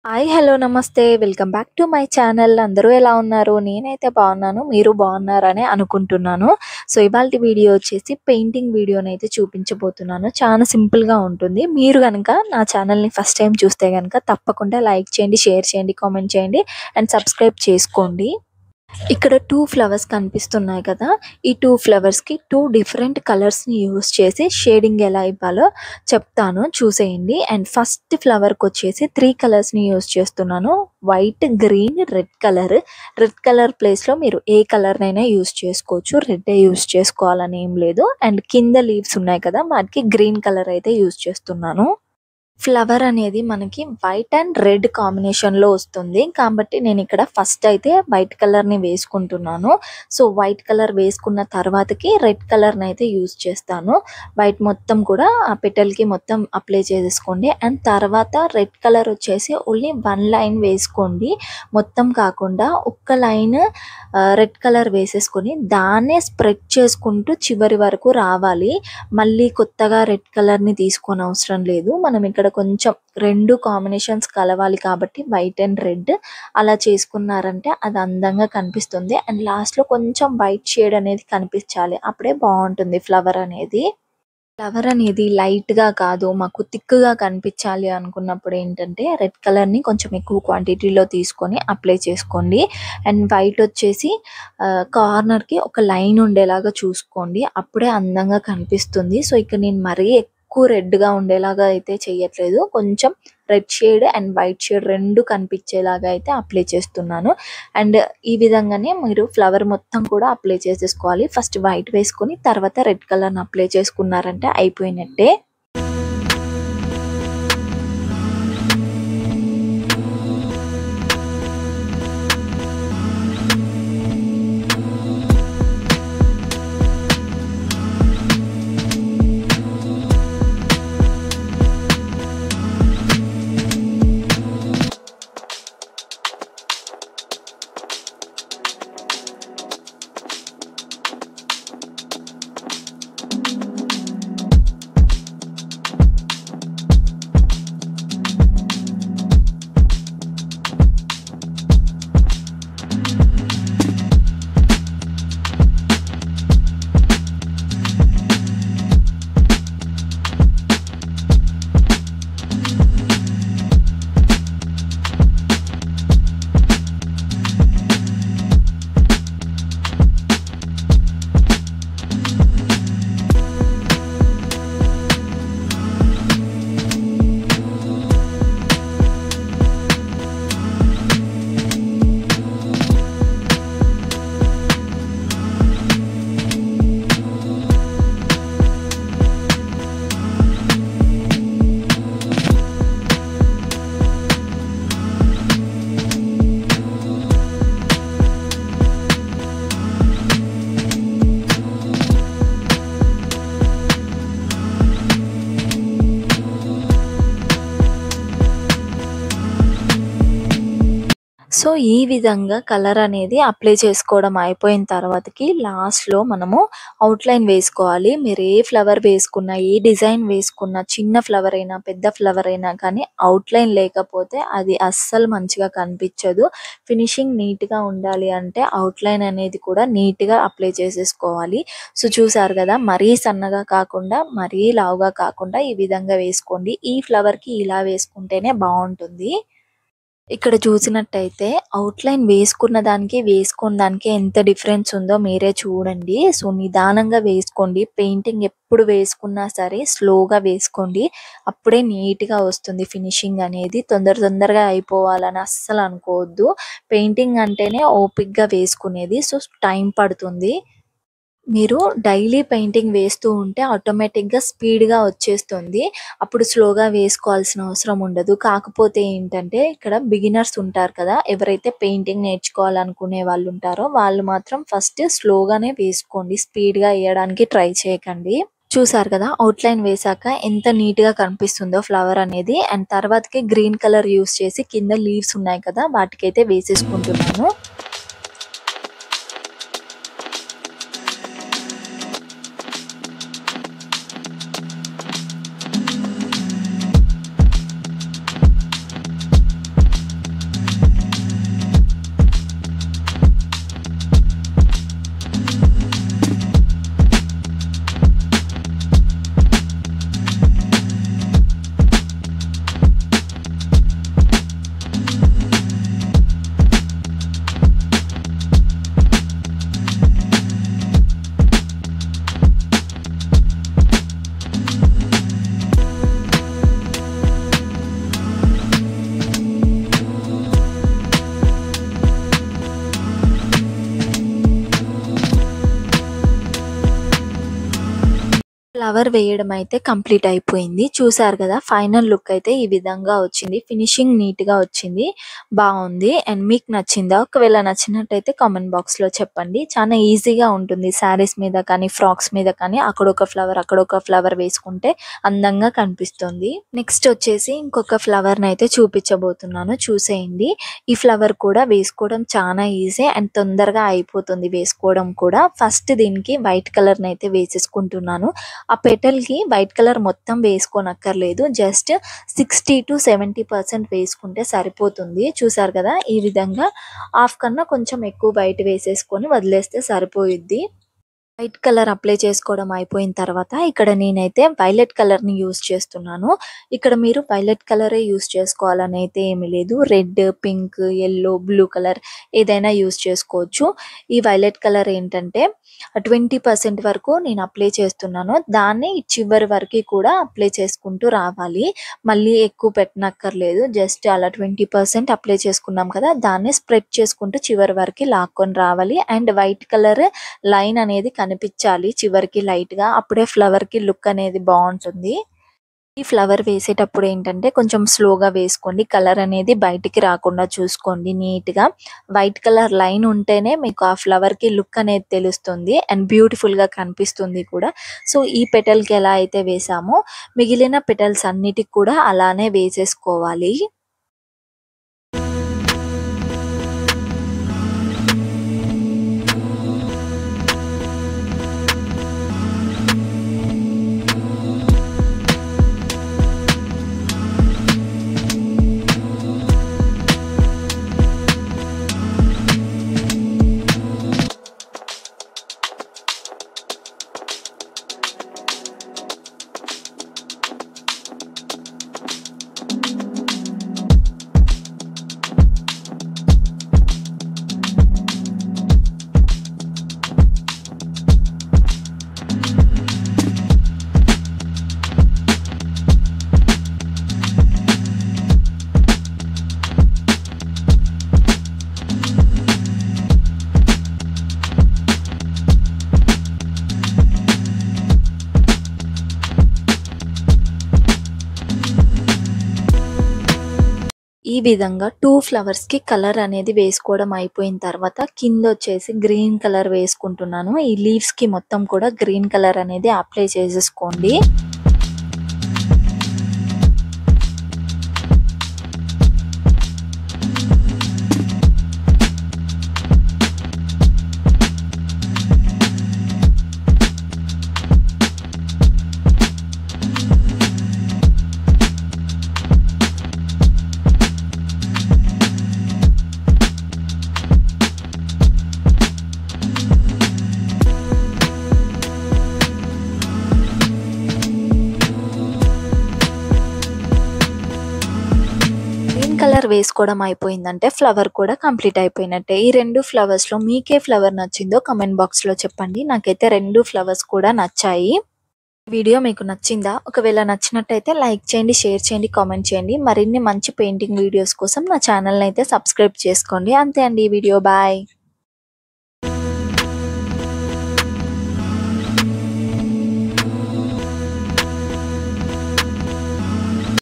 Hi hello నమస్తే welcome back to my channel. అందరూ ఎలా ఉన్నారు? నేనైతే బాగున్నాను, మీరు బాగున్నారని అనుకుంటున్నాను. సో ఇవాల్టి వీడియో వచ్చేసి పెయింటింగ్ వీడియోనైతే చూపించబోతున్నాను. చాలా సింపుల్గా ఉంటుంది. మీరు కనుక నా ఛానల్ని ఫస్ట్ టైం చూస్తే కనుక తప్పకుండా లైక్ చేయండి, షేర్ చేయండి, కామెంట్ చేయండి అండ్ సబ్స్క్రైబ్ చేసుకోండి. ఇక్కడ 2 ఫ్లవర్స్ కనిపిస్తున్నాయి కదా. ఈ 2 ఫ్లవర్స్కి 2 డిఫరెంట్ కలర్స్ని యూస్ చేసి షేడింగ్ ఎలా ఇవ్వాలో చెప్తాను, చూసేయండి. అండ్ ఫస్ట్ ఫ్లవర్కి వచ్చేసి 3 కలర్స్ని యూస్ చేస్తున్నాను. White, green, red colour. Red colour ప్లేస్లో మీరు ఏ కలర్నైనా యూస్ చేసుకోవచ్చు, రెడ్డే యూస్ చేసుకోవాలని ఏం లేదు. అండ్ కింద లీవ్స్ ఉన్నాయి కదా, వాటికి గ్రీన్ కలర్ అయితే యూస్ చేస్తున్నాను. ఫ్లవర్ అనేది మనకి వైట్ అండ్ రెడ్ కాంబినేషన్లో వస్తుంది కాబట్టి నేను ఇక్కడ ఫస్ట్ అయితే వైట్ కలర్ని వేసుకుంటున్నాను. సో వైట్ కలర్ వేసుకున్న తర్వాతకి రెడ్ కలర్ని అయితే యూజ్ చేస్తాను. వైట్ మొత్తం కూడా ఆ పెటల్కి మొత్తం అప్లై చేసేసుకోండి. అండ్ తర్వాత రెడ్ కలర్ వచ్చేసి ఓన్లీ 1 లైన్ వేసుకోండి, మొత్తం కాకుండా ఒక్క లైన్ రెడ్ కలర్ వేసేసుకొని దాన్నే స్ప్రెడ్ చేసుకుంటూ చివరి వరకు రావాలి. మళ్ళీ కొత్తగా రెడ్ కలర్ని తీసుకొని అవసరం లేదు. మనం ఇక్కడ కొంచెం 2 కాంబినేషన్స్ కలవాలి కాబట్టి వైట్ అండ్ రెడ్ అలా చేసుకున్నారంటే అది అందంగా కనిపిస్తుంది. అండ్ లాస్ట్లో కొంచెం వైట్ షేడ్ అనేది కనిపించాలి, అప్పుడే బాగుంటుంది ఫ్లవర్ అనేది. ఫ్లవర్ అనేది లైట్గా కాదు, మాకు థిక్గా కనిపించాలి అనుకున్నప్పుడు ఏంటంటే రెడ్ కలర్ని కొంచెం ఎక్కువ క్వాంటిటీలో తీసుకొని అప్లై చేసుకోండి. అండ్ వైట్ వచ్చేసి కార్నర్కి ఒక లైన్ ఉండేలాగా చూసుకోండి, అప్పుడే అందంగా కనిపిస్తుంది. సో ఇక్కడ నేను మరీ ఎక్కువ రెడ్గా ఉండేలాగా అయితే చేయట్లేదు, కొంచెం red shade and white shade 2 కనిపించేలాగా అయితే అప్లై చేస్తున్నాను. అండ్ ఈ విధంగానే మీరు ఫ్లవర్ మొత్తం కూడా అప్లై చేసేసుకోవాలి. ఫస్ట్ వైట్ వేసుకొని తర్వాత రెడ్ కలర్ని అప్లై చేసుకున్నారంటే అయిపోయినట్టే. సో ఈ విధంగా కలర్ అనేది అప్లై చేసుకోవడం అయిపోయిన తర్వాతకి లాస్ట్లో మనము అవుట్లైన్ వేసుకోవాలి. మీరు ఏ ఫ్లవర్ వేసుకున్నా, ఏ డిజైన్ వేసుకున్నా, చిన్న ఫ్లవర్ అయినా పెద్ద ఫ్లవర్ అయినా కానీ అవుట్లైన్ లేకపోతే అది అస్సలు మంచిగా కనిపించదు. ఫినిషింగ్ నీట్గా ఉండాలి అంటే అవుట్లైన్ అనేది కూడా నీట్గా అప్లై చేసేసుకోవాలి. సో చూసారు కదా, మరీ సన్నగా కాకుండా మరీ లావుగా కాకుండా ఈ విధంగా వేసుకోండి. ఈ ఫ్లవర్కి ఇలా వేసుకుంటేనే బాగుంటుంది. ఇక్కడ చూసినట్టయితే అవుట్లైన్ వేసుకున్న దానికి వేసుకున్న దానికి ఎంత డిఫరెన్స్ ఉందో మీరే చూడండి. సో నిదానంగా వేసుకోండి. పెయింటింగ్ ఎప్పుడు వేసుకున్నా సరే స్లోగా వేసుకోండి, అప్పుడే నీట్గా వస్తుంది ఫినిషింగ్ అనేది. తొందరగా అయిపోవాలని అస్సలు అనుకోవద్దు. పెయింటింగ్ అంటేనే ఓపిక్గా వేసుకునేది, సో టైం పడుతుంది. మీరు డైలీ పెయింటింగ్ వేస్తూ ఉంటే ఆటోమేటిక్గా స్పీడ్గా వచ్చేస్తుంది, అప్పుడు స్లోగా వేసుకోవాల్సిన అవసరం ఉండదు. కాకపోతే ఏంటంటే ఇక్కడ బిగినర్స్ ఉంటారు కదా, ఎవరైతే పెయింటింగ్ నేర్చుకోవాలనుకునే వాళ్ళు ఉంటారో వాళ్ళు మాత్రం ఫస్ట్ స్లోగానే వేసుకోండి, స్పీడ్గా వేయడానికి ట్రై చేయకండి. చూసారు కదా, అవుట్లైన్ వేసాక ఎంత నీట్గా కనిపిస్తుందో ఫ్లవర్ అనేది. అండ్ తర్వాతకి గ్రీన్ కలర్ యూస్ చేసి కింద లీవ్స్ ఉన్నాయి కదా వాటికైతే వేసేసుకుంటున్నాను. ఫ్లవర్ వేయడం అయితే కంప్లీట్ అయిపోయింది. చూసారు కదా, ఫైనల్ లుక్ అయితే ఈ విధంగా వచ్చింది. ఫినిషింగ్ నీట్‌గా వచ్చింది. బావుంది. అండ్ మీకు నచ్చిందా? ఒకవేళ నచ్చినట్టయితే కామెంట్ బాక్స్‌లో చెప్పండి. చాలా ఈజీగా ఉంటుంది. శారీస్ మీద కానీ, ఫ్రాక్స్ మీద కానీ అక్కడొక ఫ్లవర్ వేసుకుంటే అందంగా కనిపిస్తుంది. నెక్స్ట్ వచ్చేసి ఇంకొక ఫ్లవర్‌ని అయితే చూపించబోతున్నాను. చూసేయండి. ఈ ఫ్లవర్ కూడా వేసుకోవడం చాలా ఈజీ అండ్ తొందరగా అయిపోతుంది వేసుకోవడం కూడా. ఫస్ట్ దీనికి వైట్ కలర్‌ని అయితే వేసేసుకుంటున్నాను. ఆ పెటల్‌కి వైట్ కలర్ మొత్తం వేసుకోనక్కర్లేదు. జస్ట్ 60-70% వేసుకుంటే సరిపోతుంది. చూసారు కదా, ఈ విధంగా హాఫ్ కన్నా కొంచెం ఎక్కువ వైట్ వేసేసుకొని వదిలేస్తే సరిపోయిద్ది. వైట్ కలర్ అప్లై చేసుకోవడం అయిపోయిన తర్వాత ఇక్కడ నేనైతే వైలెట్ కలర్‌ని యూజ్ చేస్తున్నాను. ఇక్కడ మీరు వైలెట్ కలరే యూజ్ చేసుకోవాలని అయితే ఏమీ లేదు. Red, pink, yellow, blue colour ఏదైనా యూజ్ చేసుకోవచ్చు. ఈ వైలెట్ కలర్ ఏంటంటే 20% వరకు నేను అప్లై చేస్తున్నాను. దాన్ని చివరి వరకి కూడా అప్లై చేసుకుంటూ రావాలి. మళ్ళీ ఎక్కువ పెట్టనక్కర్లేదు. జస్ట్ అలా 20% అప్లై చేసుకున్నాం కదా, దాన్ని స్ప్రెడ్ చేసుకుంటూ చివరి వరకి లాక్కొని రావాలి. అండ్ వైట్ కలర్ లైన్ అనేది కనిపించాలి చివరికి లైట్‌గా. అప్పుడే ఫ్లవర్‌కి లుక్ అనేది బావుంటుంది. ఈ ఫ్లవర్ వేసేటప్పుడు ఏంటంటే కొంచెం స్లోగా వేసుకోండి. కలర్ అనేది బయటికి రాకుండా చూసుకోండి నీట్‌గా. వైట్ కలర్ లైన్ ఉంటేనే మీకు ఆ ఫ్లవర్‌కి లుక్ అనేది తెలుస్తుంది అండ్ బ్యూటిఫుల్‌గా కనిపిస్తుంది కూడా. సో, ఈ పెటల్‌కి ఎలా అయితే వేసామో మిగిలిన పెటల్స్ అన్నిటికి కూడా అలానే వేసేసుకోవాలి. ఈ విధంగా 2 ఫ్లవర్స్‌కి కలర్ అనేది వేసుకోవడం అయిపోయిన తర్వాత కిందొచ్చేసి గ్రీన్ కలర్ వేసుకుంటున్నాను. ఈ లీవ్స్‌కి మొత్తం కూడా గ్రీన్ కలర్ అనేది అప్లై చేసేసుకోండి. కలర్ వేసుకోవడం అయిపోయిందంటే ఫ్లవర్ కూడా కంప్లీట్ అయిపోయినట్టే. ఈ 2 ఫ్లవర్స్‌లో మీకే ఫ్లవర్ నచ్చిందో కామెంట్ బాక్స్‌లో చెప్పండి. నాకైతే 2 ఫ్లవర్స్ కూడా నచ్చాయి. వీడియో మీకు నచ్చిందా? ఒకవేళ నచ్చినట్టయితే లైక్ చేయండి, షేర్ చేయండి, కామెంట్ చేయండి. మరిన్ని మంచి పెయింటింగ్ వీడియోస్ కోసం నా ఛానల్‌ని అయితే సబ్స్క్రైబ్ చేసుకోండి. అంతే అండి ఈ వీడియో. బాయ్.